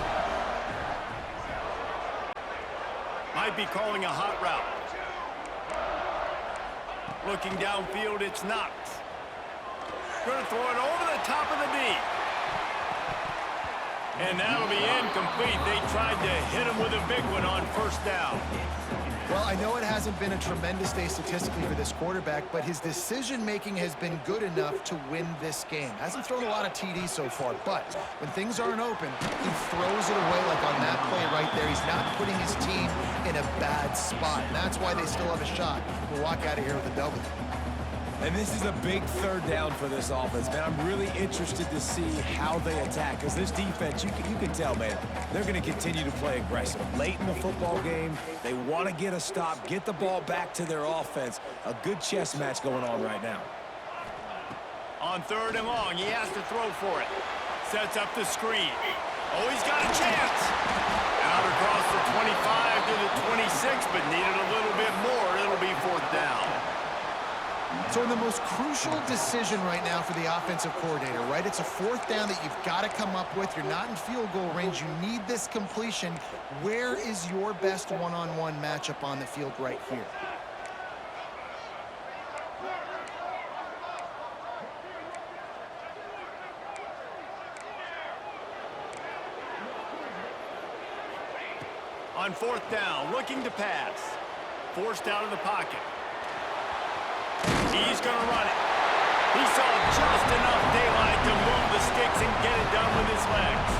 Speaker 1: Might be calling a hot route. Looking downfield, it's Knox. Going to throw it over the top of the D. And that'll be incomplete. They tried to hit him with a big one on first down.
Speaker 2: Well, I know it hasn't been a tremendous day statistically for this quarterback, but his decision-making has been good enough to win this game. Hasn't thrown a lot of TDs so far, but when things aren't open, he throws it away like on that play right there. He's not putting his team in a bad spot, and that's why they still have a shot to walk out of here with a W.
Speaker 3: And this is a big third down for this offense, man. I'm really interested to see how they attack, because this defense, you can tell, man, they're going to continue to play aggressive. Late in the football game, they want to get a stop, get the ball back to their offense. A good chess match going on right now.
Speaker 1: On third and long, he has to throw for it. Sets up the screen. Oh, he's got a chance. Out across the 25 to the 26, but needed a little bit more. It'll be fourth down.
Speaker 2: So in the most crucial decision right now for the offensive coordinator, right? It's a fourth down that you've got to come up with. You're not in field goal range. You need this completion. Where is your best one-on-one matchup on the field right here?
Speaker 1: On fourth down, looking to pass. Forced out of the pocket. He's going to run it. He saw just enough daylight to move the sticks and get it done with his legs.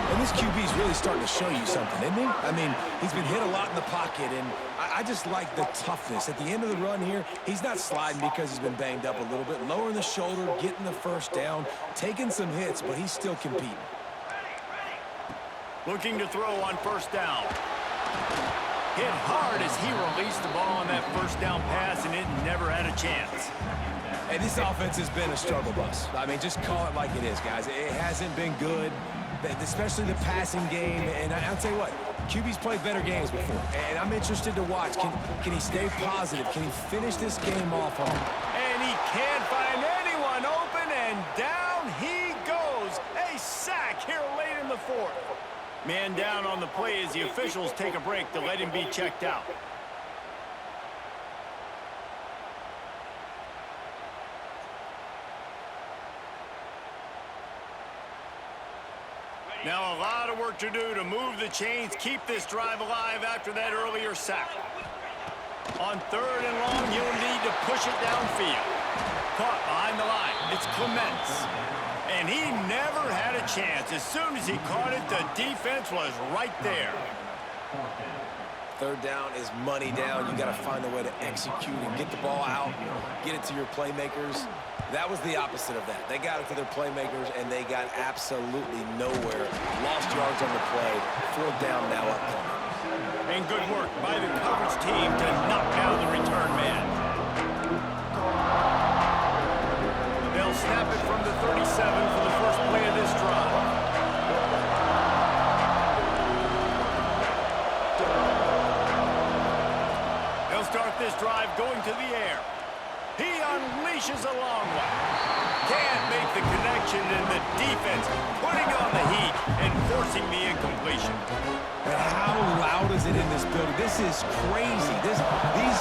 Speaker 3: And this QB's really starting to show you something, isn't he? I mean, he's been hit a lot in the pocket, and I just like the toughness. At the end of the run here, he's not sliding because he's been banged up a little bit. Lowering the shoulder, getting the first down, taking some hits, but he's still competing.
Speaker 1: Looking to throw on first down. Hit hard as he released the ball on that first down pass, and it never had a chance.
Speaker 3: And this offense has been a struggle bus. I mean, just call it like it is, guys. It hasn't been good, especially the passing game. And I'll tell you what, QB's played better games before. And I'm interested to watch. Can he stay positive? Can he finish this game off on?
Speaker 1: And he can't find anyone open, and down he goes. A sack here late in the fourth. Man down on the play as the officials take a break to let him be checked out. Now a lot of work to do to move the chains, keep this drive alive after that earlier sack. On third and long, you'll need to push it downfield. Caught behind the line. It's Clements. And he never had a chance. As soon as he caught it, the defense was right there.
Speaker 3: Third down is money down. You got to find a way to execute and get the ball out, get it to your playmakers. That was the opposite of that. They got it to their playmakers, and they got absolutely nowhere. Lost yards on the play. Fourth down now upcoming.
Speaker 1: And good work by the coverage team to knock down the return man. They'll snap it from the 37 for the first play of this drive. They'll start this drive going to the air. He unleashes a long one. Can't make the connection, and the defense putting on the heat and forcing forcing the incompletion.
Speaker 3: And how loud is it in this building? This is crazy. These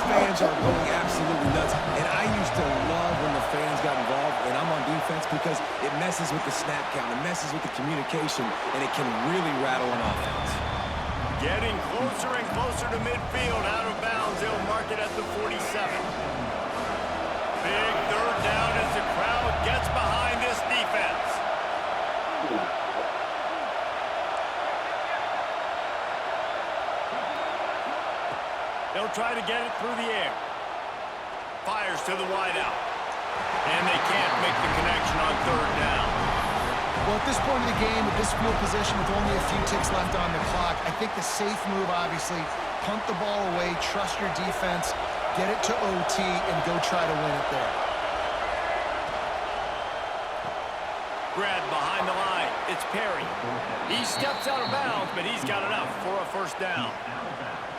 Speaker 3: fans are going absolutely nuts. And I used to love when the fans got involved, and I'm on defense, because it messes with the snap count, it messes with the communication, and it can really rattle an offense.
Speaker 1: Getting closer and closer to midfield, out of bounds. They'll mark it at the 47. Big third down as the crowd gets behind this defense. They'll try to get it through the air. Fires to the wideout. And they can't make the connection on third down.
Speaker 2: Well, at this point of the game, with this field position with only a few ticks left on the clock, I think the safe move, obviously, punt the ball away, trust your defense, get it to OT, and go try to win it there.
Speaker 1: Grabbed behind the line. It's Perry. He steps out of bounds, but he's got enough for a first down.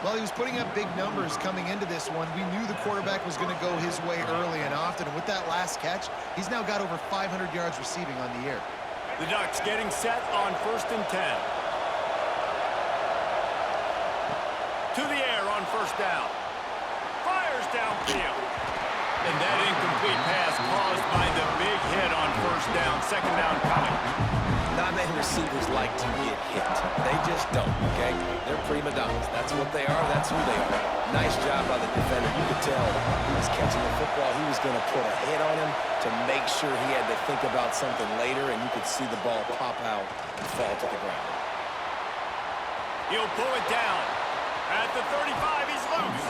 Speaker 2: Well, he was putting up big numbers coming into this one. We knew the quarterback was going to go his way early and often. And with that last catch, he's now got over 500 yards receiving on the year.
Speaker 1: The Ducks getting set on 1st and 10. To the air on first down. Fires downfield. And that incomplete pass caused by the big hit on first down. Second down coming.
Speaker 3: Not many receivers like to get hit. They just don't, okay? They're prima donnas. That's what they are. That's who they are. Nice job by the defender. You could tell he was catching the football. He was going to put a hit on him to make sure he had to think about something later, and you could see the ball pop out and fall to the ground.
Speaker 1: He'll pull it down. At the 35, he's loose.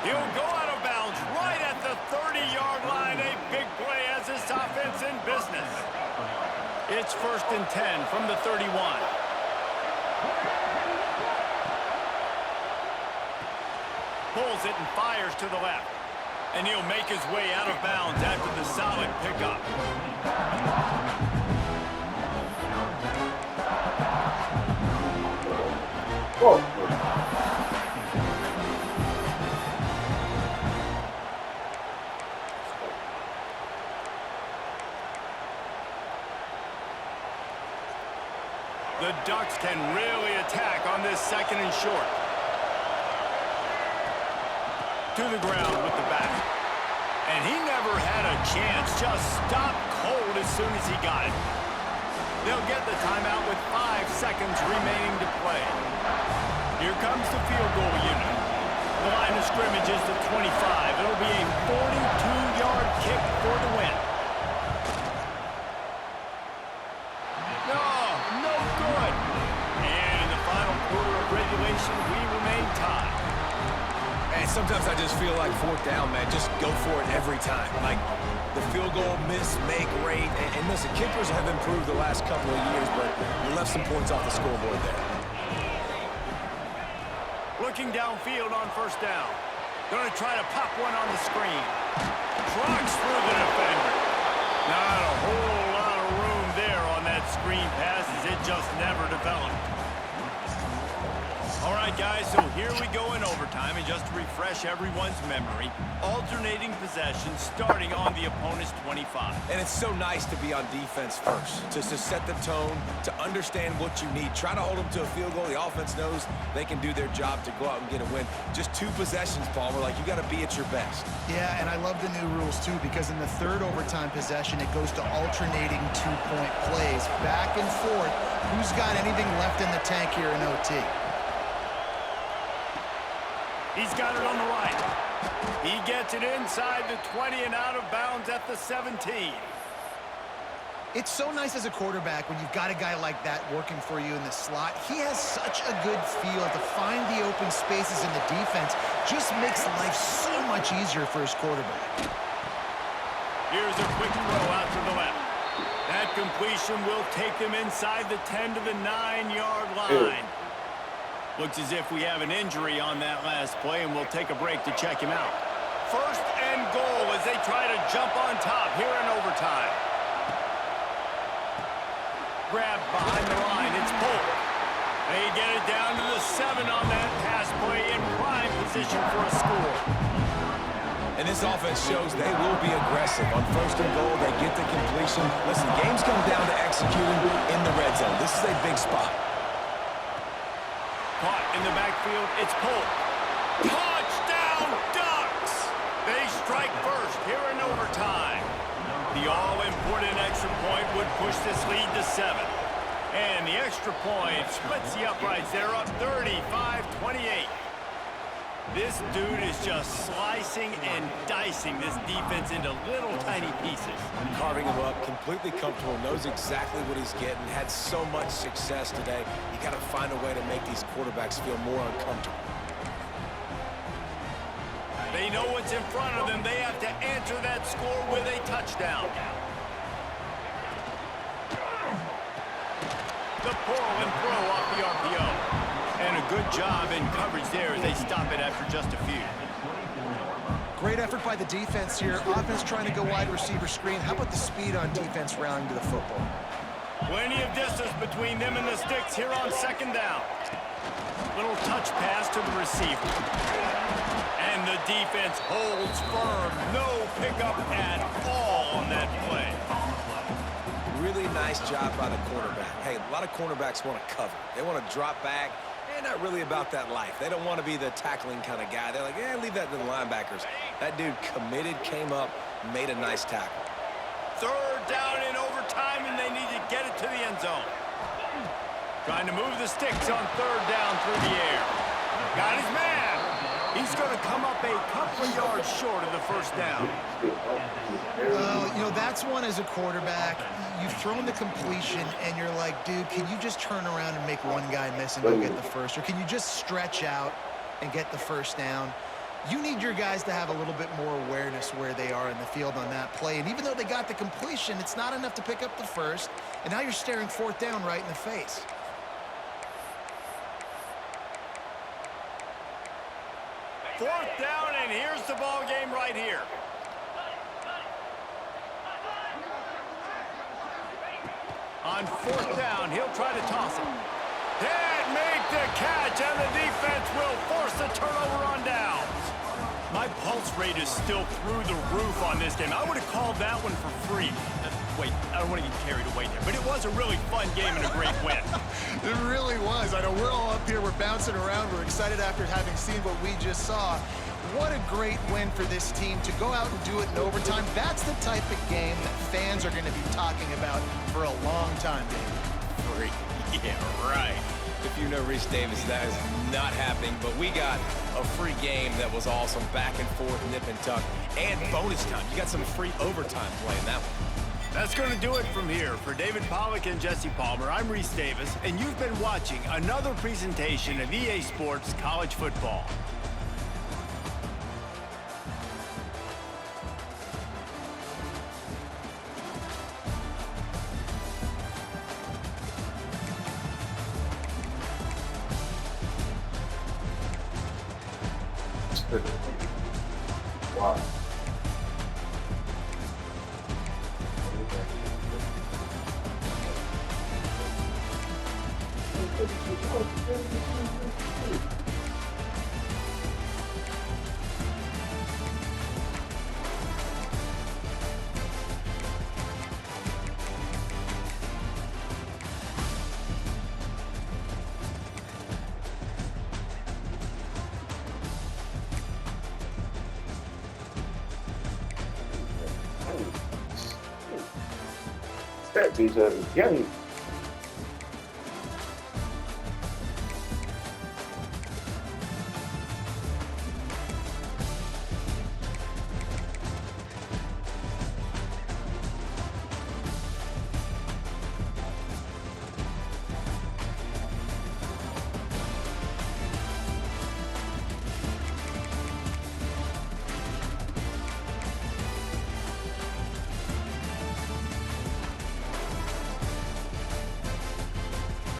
Speaker 1: He'll go out of bounds right at the 30-yard line. A big play as this offense in business. It's 1st and 10 from the 31. Pulls it and fires to the left. And he'll make his way out of bounds after the solid pickup.
Speaker 5: Whoa.
Speaker 1: The Ducks can really attack on this 2nd and short. To the ground with the back. And he never had a chance. Just stopped cold as soon as he got it. They'll get the timeout with 5 seconds remaining to play. Here comes the field goal unit. The line of scrimmage is the 25. It'll be a 42-yard kick for the win. No good. And in the final quarter of regulation, we remain tied.
Speaker 3: And sometimes I just feel like 4th down, man. Just go for it every time. Like the field goal miss, make rate. And listen, kickers have improved the last couple of years, but you left some points off the scoreboard there.
Speaker 1: Looking downfield on first down. Going to try to pop one on the screen. Trucks through the defender. Not a whole lot of room there on that screen pass as it just never developed. All right, guys, so here we go in overtime, and just to refresh everyone's memory, alternating possession starting on the opponent's 25.
Speaker 3: And it's so nice to be on defense first, to set the tone, to understand what you need. Try to hold them to a field goal. The offense knows they can do their job to go out and get a win. Just 2 possessions, Palmer. Like, you got to be at your best.
Speaker 2: Yeah, and I love the new rules, too, because in the 3rd overtime possession, it goes to alternating 2-point plays. Back and forth. Who's got anything left in the tank here in OT?
Speaker 1: He's got it on the right. He gets it inside the 20 and out of bounds at the 17.
Speaker 2: It's so nice as a quarterback when you've got a guy like that working for you in the slot. He has such a good feel to find the open spaces in the defense. Just makes life so much easier for his quarterback.
Speaker 1: Here's a quick throw out to the left. That completion will take them inside the 10 to the 9-yard line. Looks as if we have an injury on that last play, and we'll take a break to check him out. 1st and goal as they try to jump on top here in overtime. Grabbed behind the line. It's Polk. They get it down to the 7 on that pass play in prime position for a score.
Speaker 3: And this offense shows they will be aggressive. On 1st and goal, they get the completion. Listen, games come down to executing in the red zone. This is a big spot.
Speaker 1: caught in the backfield. It's pulled. Touchdown, Ducks! They strike first here in overtime. The all-important extra point would push this lead to 7. And the extra point splits the uprights. They're up 35-28. This dude is just slicing and dicing this defense into little tiny pieces.
Speaker 3: Carving him up, completely comfortable, knows exactly what he's getting, had so much success today. You got to find a way to make these quarterbacks feel more uncomfortable.
Speaker 1: They know what's in front of them. They have to answer that score with a touchdown. The pull and throw off the RPO. And a good job in coverage there as they stop it after just a few.
Speaker 2: Great effort by the defense here. Offense trying to go wide receiver screen. How about the speed on defense rallying to the football?
Speaker 1: Plenty of distance between them and the sticks here on second down. Little touch pass to the receiver. And the defense holds firm. No pickup at all on that play.
Speaker 3: Really nice job by the cornerback. Hey, a lot of cornerbacks want to cover. They want to drop back. They're not really about that life. They don't want to be the tackling kind of guy. They're like, leave that to the linebackers. That dude committed, came up, made a nice tackle.
Speaker 1: Third down in overtime, and they need to get it to the end zone. Trying to move the sticks on third down through the air. Got his man. He's going to come up a couple of yards short of the first down.
Speaker 2: You know, that's one as a quarterback. You've thrown the completion, and you're like, dude, can you just turn around and make one guy miss and go get the first? Or can you just stretch out and get the first down? You need your guys to have a little bit more awareness where they are in the field on that play. And even though they got the completion, it's not enough to pick up the first. And now you're staring fourth down right in the face.
Speaker 1: Fourth down, and here's the ball game right here. On fourth down, he'll try to toss it. Can't make the catch, and the defense will force the turnover on downs. My pulse rate is still through the roof on this game. I would have called that one for free. Wait, I don't want to get carried away there, but it was a really fun game and a great win.
Speaker 2: It really was. I know we're all up here, we're bouncing around, we're excited after having seen what we just saw. What a great win for this team to go out and do it in overtime. That's the type of game that fans are going to be talking about for a long time, David.
Speaker 3: Free. Yeah, right. If you know Reese Davis, that is not happening, but we got a free game that was awesome. Back and forth, nip and tuck, and bonus time. You got some free overtime play in that one.
Speaker 1: That's going to do it from here. For David Pollack and Jesse Palmer, I'm Reese Davis, and you've been watching another presentation of EA Sports College Football.
Speaker 5: Wow. That dude's young.